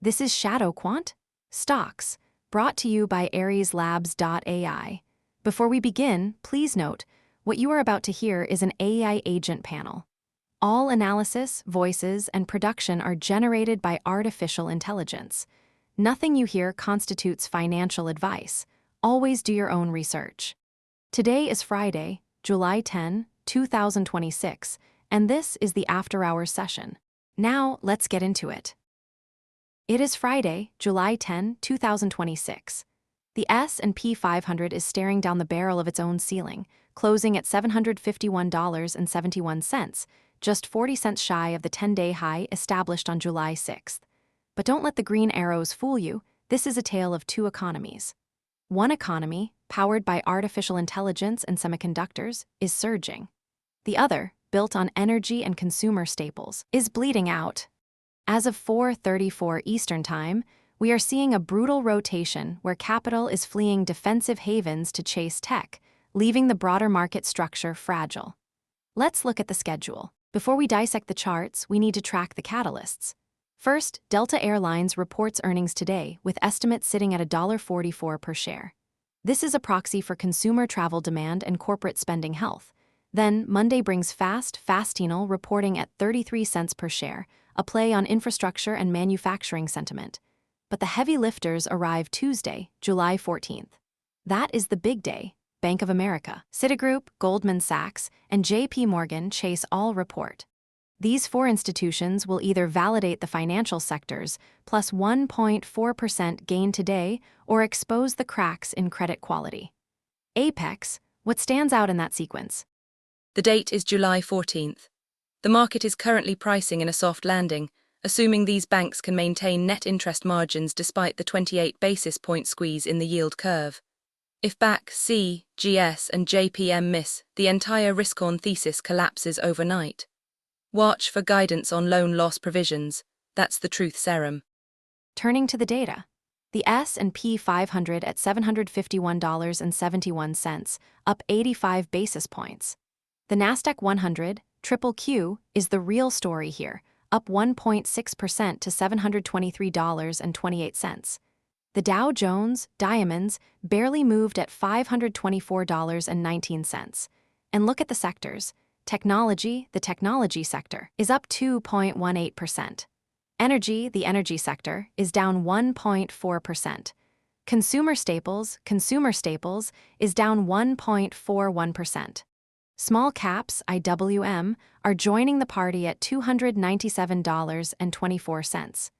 This is ShadowQuant, Stocks, brought to you by AresLabs.ai. Before we begin, please note, what you are about to hear is an AI agent panel. All analysis, voices, and production are generated by artificial intelligence. Nothing you hear constitutes financial advice. Always do your own research. Today is Friday, July 10, 2026, and this is the After Hours session. Now, let's get into it. It is Friday, July 10, 2026. The S&P 500 is staring down the barrel of its own ceiling, closing at $751.71, just 40 cents shy of the 10-day high established on July 6th. But don't let the green arrows fool you. This is a tale of two economies. One economy, powered by artificial intelligence and semiconductors, is surging. The other, built on energy and consumer staples, is bleeding out. As of 4:34 Eastern Time, we are seeing a brutal rotation where capital is fleeing defensive havens to chase tech, leaving the broader market structure fragile. Let's look at the schedule. Before we dissect the charts, we need to track the catalysts. First, Delta Airlines reports earnings today, with estimates sitting at $1.44 per share. This is a proxy for consumer travel demand and corporate spending health. Then, Monday brings Fastenal reporting at 33 cents per share, a play on infrastructure and manufacturing sentiment. But the heavy lifters arrive Tuesday, July 14th. That is the big day. Bank of America, Citigroup, Goldman Sachs, and J.P. Morgan Chase all report. These four institutions will either validate the financial sectors, plus 1.4% gain today, or expose the cracks in credit quality. Apex, what stands out in that sequence? The date is July 14th. The market is currently pricing in a soft landing, assuming these banks can maintain net interest margins despite the 28 basis point squeeze in the yield curve. If BAC, C, GS, and JPM miss, the entire risk-on thesis collapses overnight. Watch for guidance on loan loss provisions. That's the truth serum. Turning to the data. The S&P 500 at $751.71, up 85 basis points. The Nasdaq 100, QQQ, is the real story here, up 1.6% to $723.28. The Dow Jones, Diamonds, barely moved at $524.19. And look at the sectors. Technology, the technology sector, is up 2.18%. Energy, the energy sector, is down 1.4%. Consumer staples, is down 1.41%. Small caps, IWM, are joining the party at $297.24.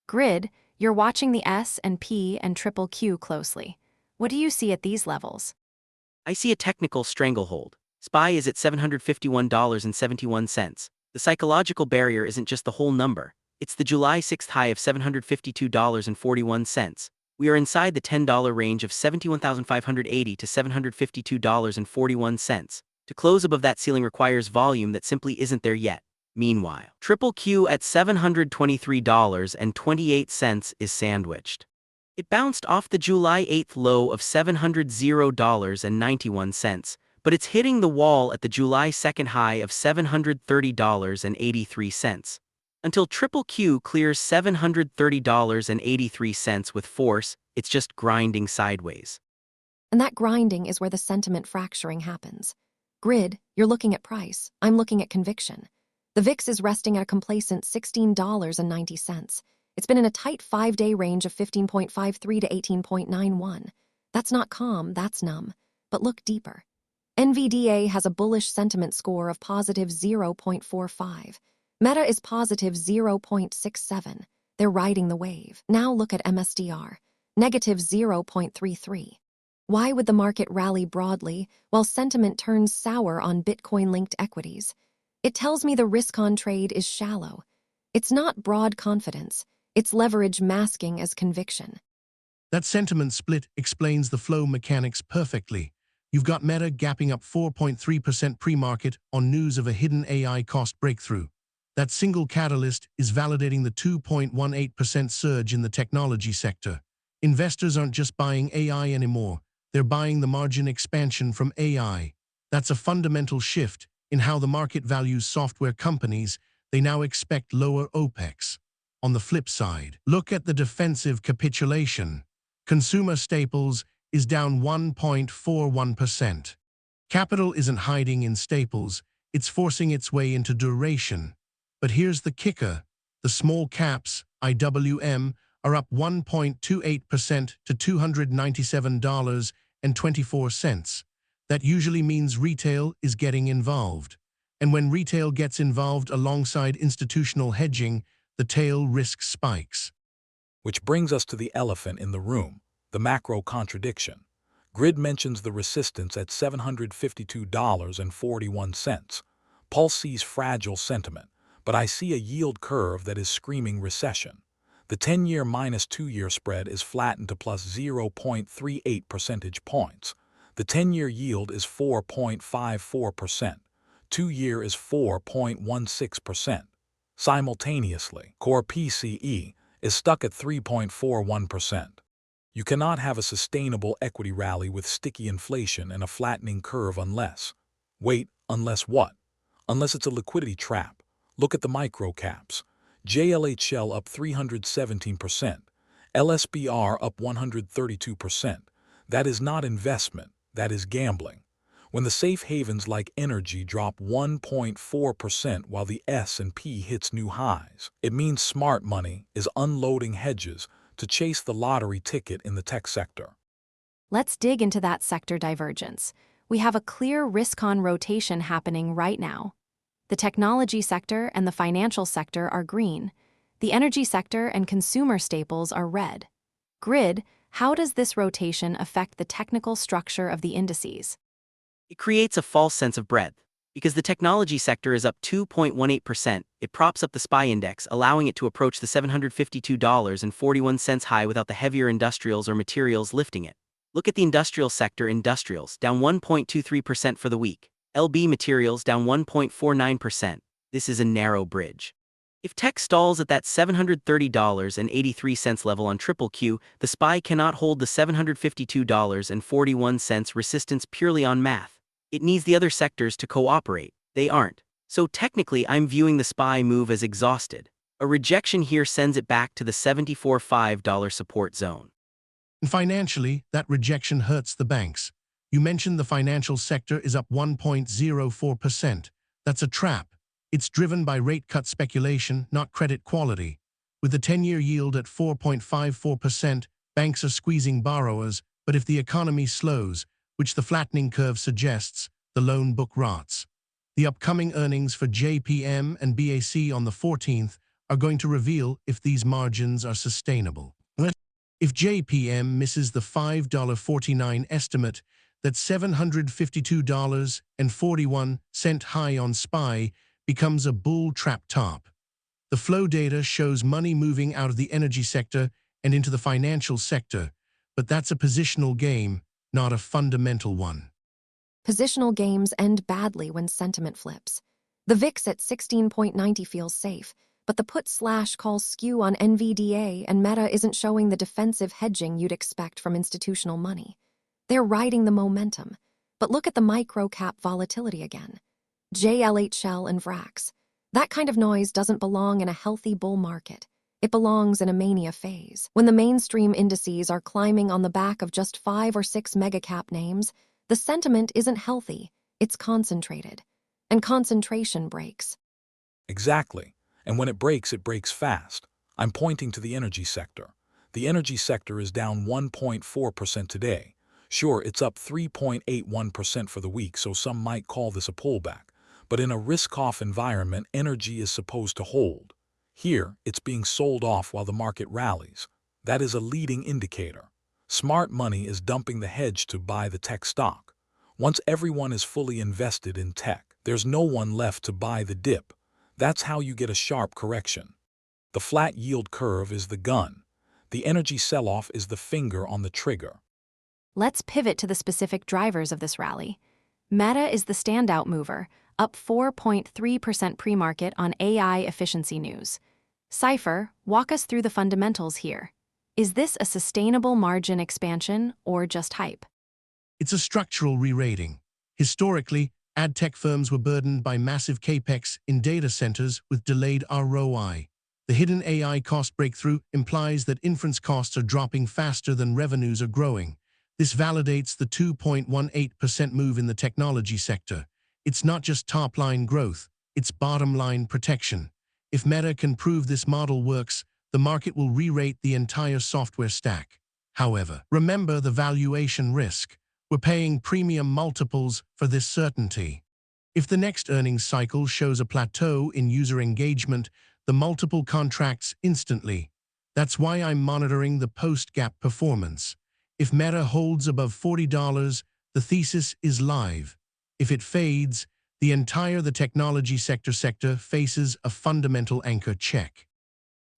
Grid, you're watching the S&P and QQQ closely. What do you see at these levels? I see a technical stranglehold. SPY is at $751.71. The psychological barrier isn't just the whole number. It's the July 6th high of $752.41. We are inside the $10 range of $71,580 to $752.41. To close above that ceiling requires volume that simply isn't there yet. Meanwhile, QQQ at $723.28 is sandwiched. It bounced off the July 8th low of $700.91, but it's hitting the wall at the July 2nd high of $730.83. Until QQQ clears $730.83 with force, it's just grinding sideways. And that grinding is where the sentiment fracturing happens. Grid, you're looking at price. I'm looking at conviction. The VIX is resting at a complacent $16.90. It's been in a tight 5-day range of 15.53 to 18.91. That's not calm, that's numb. But look deeper. NVDA has a bullish sentiment score of positive 0.45. Meta is positive 0.67. They're riding the wave. Now look at MSDR, negative 0.33. Why would the market rally broadly while sentiment turns sour on Bitcoin-linked equities? It tells me the risk-on trade is shallow. It's not broad confidence. It's leverage masking as conviction. That sentiment split explains the flow mechanics perfectly. You've got Meta gapping up 4.3% pre-market on news of a hidden AI cost breakthrough. That single catalyst is validating the 2.18% surge in the technology sector. Investors aren't just buying AI anymore. They're buying the margin expansion from AI. That's a fundamental shift in how the market values software companies. They now expect lower OPEX. On the flip side, look at the defensive capitulation. Consumer staples is down 1.41%. Capital isn't hiding in staples, it's forcing its way into duration. But here's the kicker. The small caps, IWM, are up 1.28% to $297.24. That usually means retail is getting involved. And when retail gets involved alongside institutional hedging, the tail risk spikes. Which brings us to the elephant in the room, the macro contradiction. Grid mentions the resistance at $752.41. Pulse sees fragile sentiment, but I see a yield curve that is screaming recession. The 10-year minus 2-year spread is flattened to plus 0.38 percentage points. The 10-year yield is 4.54%. 2-year is 4.16%. Simultaneously, core PCE is stuck at 3.41%. You cannot have a sustainable equity rally with sticky inflation and a flattening curve unless what? Unless it's a liquidity trap. Look at the micro caps. JLHL up 317%, LSBR up 132%. That is not investment, that is gambling. When the safe havens like energy drop 1.4% while the S&P hits new highs, it means smart money is unloading hedges to chase the lottery ticket in the tech sector. Let's dig into that sector divergence. We have a clear risk-on rotation happening right now. The technology sector and the financial sector are green. The energy sector and consumer staples are red. Grid, how does this rotation affect the technical structure of the indices? It creates a false sense of breadth. Because the technology sector is up 2.18%, it props up the SPY index, allowing it to approach the $752.41 high without the heavier industrials or materials lifting it. Look at the industrial sector. Industrials down 1.23% for the week. LB materials down 1.49%. This is a narrow bridge. If tech stalls at that $730.83 level on QQQ, the SPY cannot hold the $752.41 resistance purely on math. It needs the other sectors to cooperate. They aren't. So technically, I'm viewing the SPY move as exhausted. A rejection here sends it back to the $74.5 support zone. And financially, that rejection hurts the banks. You mentioned the financial sector is up 1.04%. That's a trap. It's driven by rate cut speculation, not credit quality. With the 10-year yield at 4.54%, banks are squeezing borrowers, but if the economy slows, which the flattening curve suggests, the loan book rots. The upcoming earnings for JPM and BAC on the 14th are going to reveal if these margins are sustainable. If JPM misses the $5.49 estimate, that $752.41 high on SPY becomes a bull trap top. The flow data shows money moving out of the energy sector and into the financial sector, but that's a positional game, not a fundamental one. Positional games end badly when sentiment flips. The VIX at 16.90 feels safe, but the put/call skew on NVDA and Meta isn't showing the defensive hedging you'd expect from institutional money. They're riding the momentum, but look at the micro-cap volatility again. JLHL and VRAX. That kind of noise doesn't belong in a healthy bull market. It belongs in a mania phase. When the mainstream indices are climbing on the back of just 5 or 6 mega-cap names, the sentiment isn't healthy, it's concentrated. And concentration breaks. Exactly. And when it breaks fast. I'm pointing to the energy sector. The energy sector is down 1.4% today. Sure, it's up 3.81% for the week, so some might call this a pullback. But in a risk-off environment, energy is supposed to hold. Here, it's being sold off while the market rallies. That is a leading indicator. Smart money is dumping the hedge to buy the tech stock. Once everyone is fully invested in tech, there's no one left to buy the dip. That's how you get a sharp correction. The flat yield curve is the gun. The energy sell-off is the finger on the trigger. Let's pivot to the specific drivers of this rally. Meta is the standout mover, up 4.3% pre-market on AI efficiency news. CIPHER, walk us through the fundamentals here. Is this a sustainable margin expansion or just hype? It's a structural re-rating. Historically, ad tech firms were burdened by massive capex in data centers with delayed ROI. The hidden AI cost breakthrough implies that inference costs are dropping faster than revenues are growing. This validates the 2.18% move in the technology sector. It's not just top-line growth, it's bottom-line protection. If Meta can prove this model works, the market will re-rate the entire software stack. However, remember the valuation risk. We're paying premium multiples for this certainty. If the next earnings cycle shows a plateau in user engagement, the multiple contracts instantly. That's why I'm monitoring the post-gap performance. If Meta holds above $40, the thesis is live. If it fades, the technology sector faces a fundamental anchor check.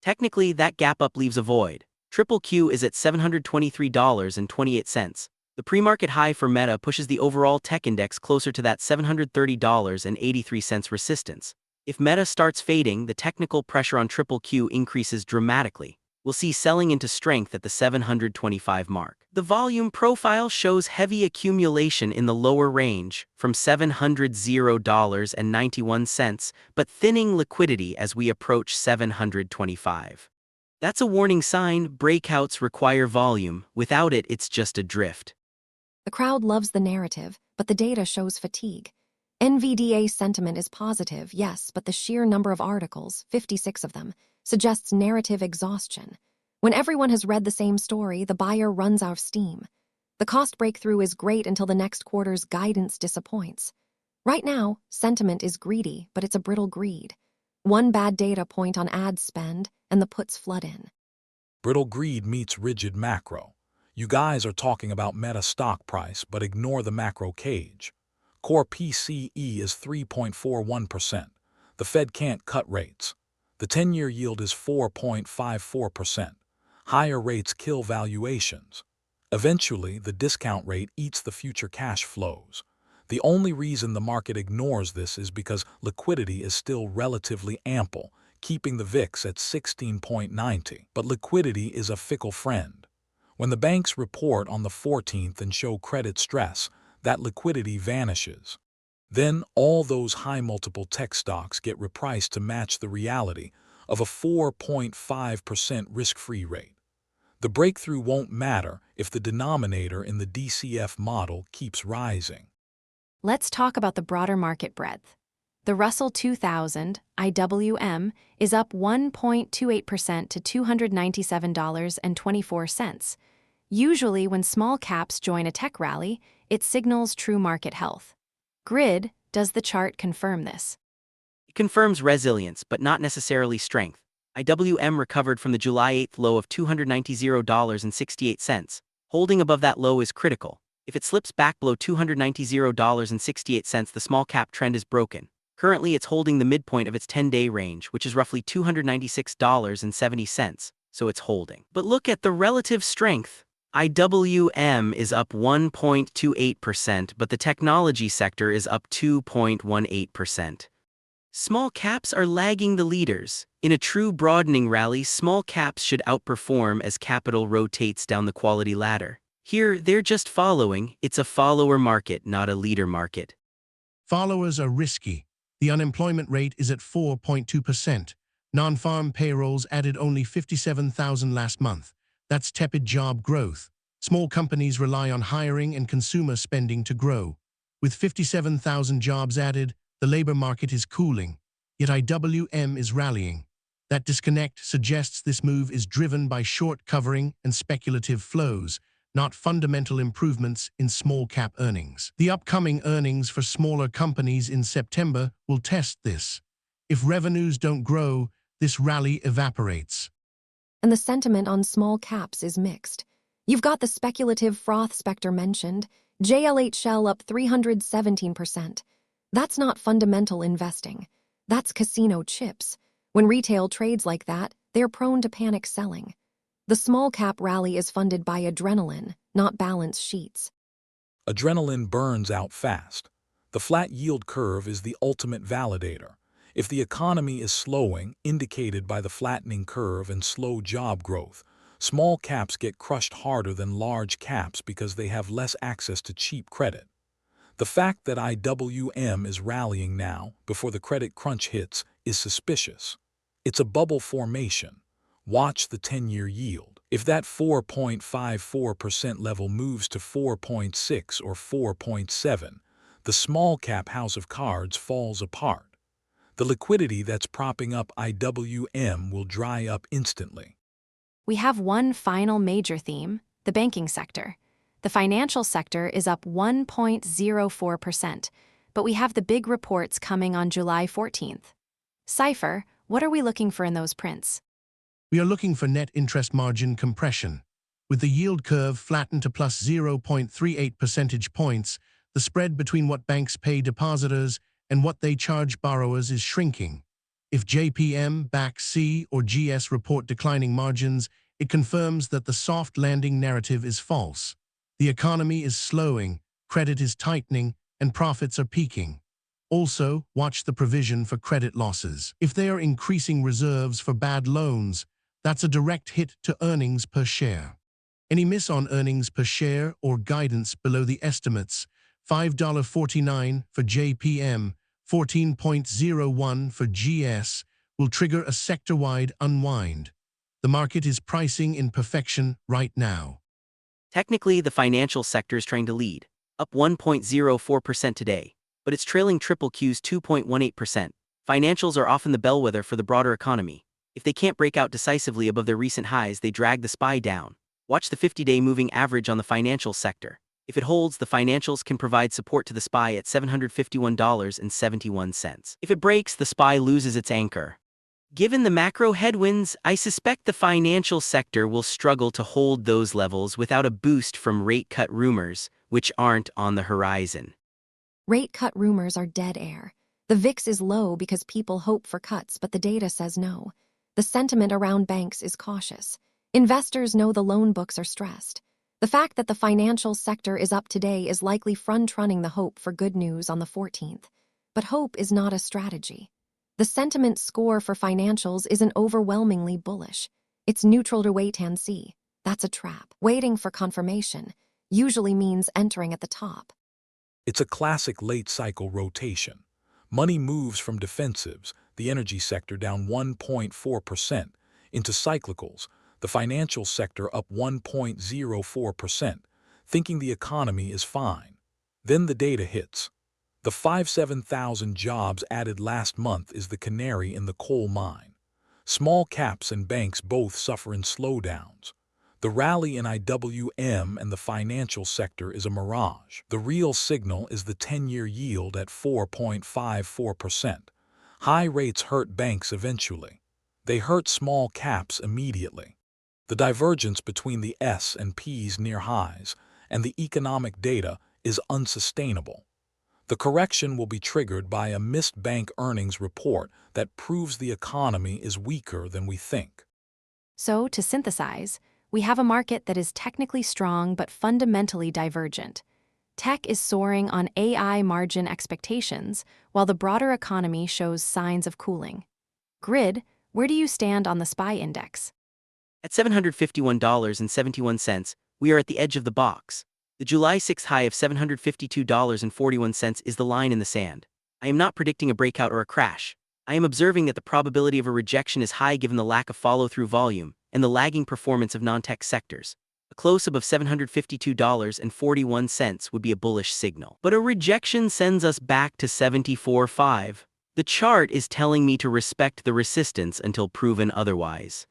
Technically, that gap up leaves a void. Triple Q is at $723.28. The pre-market high for Meta pushes the overall tech index closer to that $730.83 resistance. If Meta starts fading, the technical pressure on Triple Q increases dramatically. We'll see selling into strength at the 725 mark. The volume profile shows heavy accumulation in the lower range, from $700.91, but thinning liquidity as we approach 725. That's a warning sign. Breakouts require volume. Without it, it's just a drift. The crowd loves the narrative, but the data shows fatigue. NVDA sentiment is positive, yes, but the sheer number of articles, 56 of them, suggests narrative exhaustion. When everyone has read the same story, the buyer runs out of steam. The cost breakthrough is great until the next quarter's guidance disappoints. Right now, sentiment is greedy, but it's a brittle greed. One bad data point on ad spend, and the puts flood in. Brittle greed meets rigid macro. You guys are talking about Meta stock price, but ignore the macro cage. Core PCE is 3.41%. The Fed can't cut rates. The 10-year yield is 4.54%. Higher rates kill valuations. Eventually, the discount rate eats the future cash flows. The only reason the market ignores this is because liquidity is still relatively ample, keeping the VIX at 16.90. But liquidity is a fickle friend. When the banks report on the 14th and show credit stress, that liquidity vanishes. Then all those high-multiple tech stocks get repriced to match the reality of a 4.5% risk-free rate. The breakthrough won't matter if the denominator in the DCF model keeps rising. Let's talk about the broader market breadth. The Russell 2000, IWM, is up 1.28% to $297.24. Usually, when small caps join a tech rally, it signals true market health. Grid, does the chart confirm this? It confirms resilience, but not necessarily strength. IWM recovered from the July 8th low of $290.68. Holding above that low is critical. If it slips back below $290.68, the small cap trend is broken. Currently, it's holding the midpoint of its 10-day range, which is roughly $296.70, so it's holding. But look at the relative strength. IWM is up 1.28%, but the technology sector is up 2.18%. Small caps are lagging the leaders. In a true broadening rally, small caps should outperform as capital rotates down the quality ladder. Here, they're just following. It's a follower market, not a leader market. Followers are risky. The unemployment rate is at 4.2%. Non-farm payrolls added only 57,000 last month. That's tepid job growth. Small companies rely on hiring and consumer spending to grow. With 57,000 jobs added, the labor market is cooling, yet IWM is rallying. That disconnect suggests this move is driven by short covering and speculative flows, not fundamental improvements in small-cap earnings. The upcoming earnings for smaller companies in September will test this. If revenues don't grow, this rally evaporates. And the sentiment on small caps is mixed. You've got the speculative froth SPECTER mentioned, JLHL up 317%. That's not fundamental investing. That's casino chips. When retail trades like that, they're prone to panic selling. The small cap rally is funded by adrenaline, not balance sheets. Adrenaline burns out fast. The flat yield curve is the ultimate validator. If the economy is slowing, indicated by the flattening curve and slow job growth, small caps get crushed harder than large caps because they have less access to cheap credit. The fact that IWM is rallying now, before the credit crunch hits, is suspicious. It's a bubble formation. Watch the 10-year yield. If that 4.54% level moves to 4.6 or 4.7, the small cap house of cards falls apart. The liquidity that's propping up IWM will dry up instantly. We have one final major theme, the banking sector. The financial sector is up 1.04%, but we have the big reports coming on July 14th. CIPHER, what are we looking for in those prints? We are looking for net interest margin compression. With the yield curve flattened to plus 0.38 percentage points, the spread between what banks pay depositors and what they charge borrowers is shrinking. If JPM, BAC-C, or GS report declining margins, it confirms that the soft landing narrative is false. The economy is slowing, credit is tightening, and profits are peaking. Also, watch the provision for credit losses. If they are increasing reserves for bad loans, that's a direct hit to earnings per share. Any miss on earnings per share or guidance below the estimates, $5.49 for JPM, 14.01 for GS, will trigger a sector-wide unwind. The market is pricing in perfection right now. Technically, the financial sector is trying to lead, up 1.04% today, but it's trailing triple Q's 2.18%. Financials are often the bellwether for the broader economy. If they can't break out decisively above their recent highs, they drag the SPY down. Watch the 50-day moving average on the financial sector. If it holds, the financials can provide support to the SPY at $751.71. If it breaks, the SPY loses its anchor. Given the macro headwinds, I suspect the financial sector will struggle to hold those levels without a boost from rate cut rumors, which aren't on the horizon. Rate cut rumors are dead air. The VIX is low because people hope for cuts, but the data says no. The sentiment around banks is cautious. Investors know the loan books are stressed. The fact that the financial sector is up today is likely front-running the hope for good news on the 14th. But hope is not a strategy. The sentiment score for financials isn't overwhelmingly bullish. It's neutral to wait and see. That's a trap. Waiting for confirmation usually means entering at the top. It's a classic late-cycle rotation. Money moves from defensives, the energy sector down 1.4%, into cyclicals, the financial sector up 1.04%, thinking the economy is fine. Then the data hits. The 57,000 jobs added last month is the canary in the coal mine. Small caps and banks both suffer in slowdowns. The rally in IWM and the financial sector is a mirage. The real signal is the 10-year yield at 4.54%. High rates hurt banks eventually. They hurt small caps immediately. The divergence between the S&P's near highs and the economic data is unsustainable. The correction will be triggered by a missed bank earnings report that proves the economy is weaker than we think. So, to synthesize, we have a market that is technically strong but fundamentally divergent. Tech is soaring on AI margin expectations, while the broader economy shows signs of cooling. Grid, where do you stand on the SPY index? At $751.71, we are at the edge of the box. The July 6 high of $752.41 is the line in the sand. I am not predicting a breakout or a crash. I am observing that the probability of a rejection is high given the lack of follow-through volume and the lagging performance of non-tech sectors. A close above $752.41 would be a bullish signal. But a rejection sends us back to 74.5. The chart is telling me to respect the resistance until proven otherwise.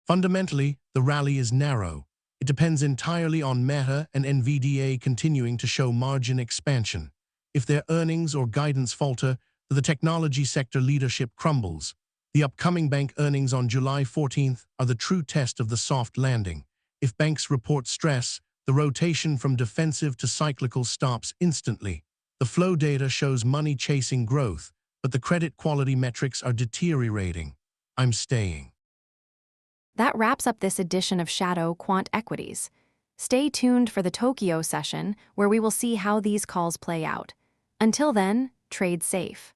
Fundamentally, the rally is narrow. It depends entirely on Meta and NVDA continuing to show margin expansion. If their earnings or guidance falter, the technology sector leadership crumbles. The upcoming bank earnings on July 14th are the true test of the soft landing. If banks report stress, the rotation from defensive to cyclical stops instantly. The flow data shows money chasing growth, but the credit quality metrics are deteriorating. I'm staying. That wraps up this edition of ShadowQuant Equities. Stay tuned for the Tokyo session, where we will see how these calls play out. Until then, trade safe.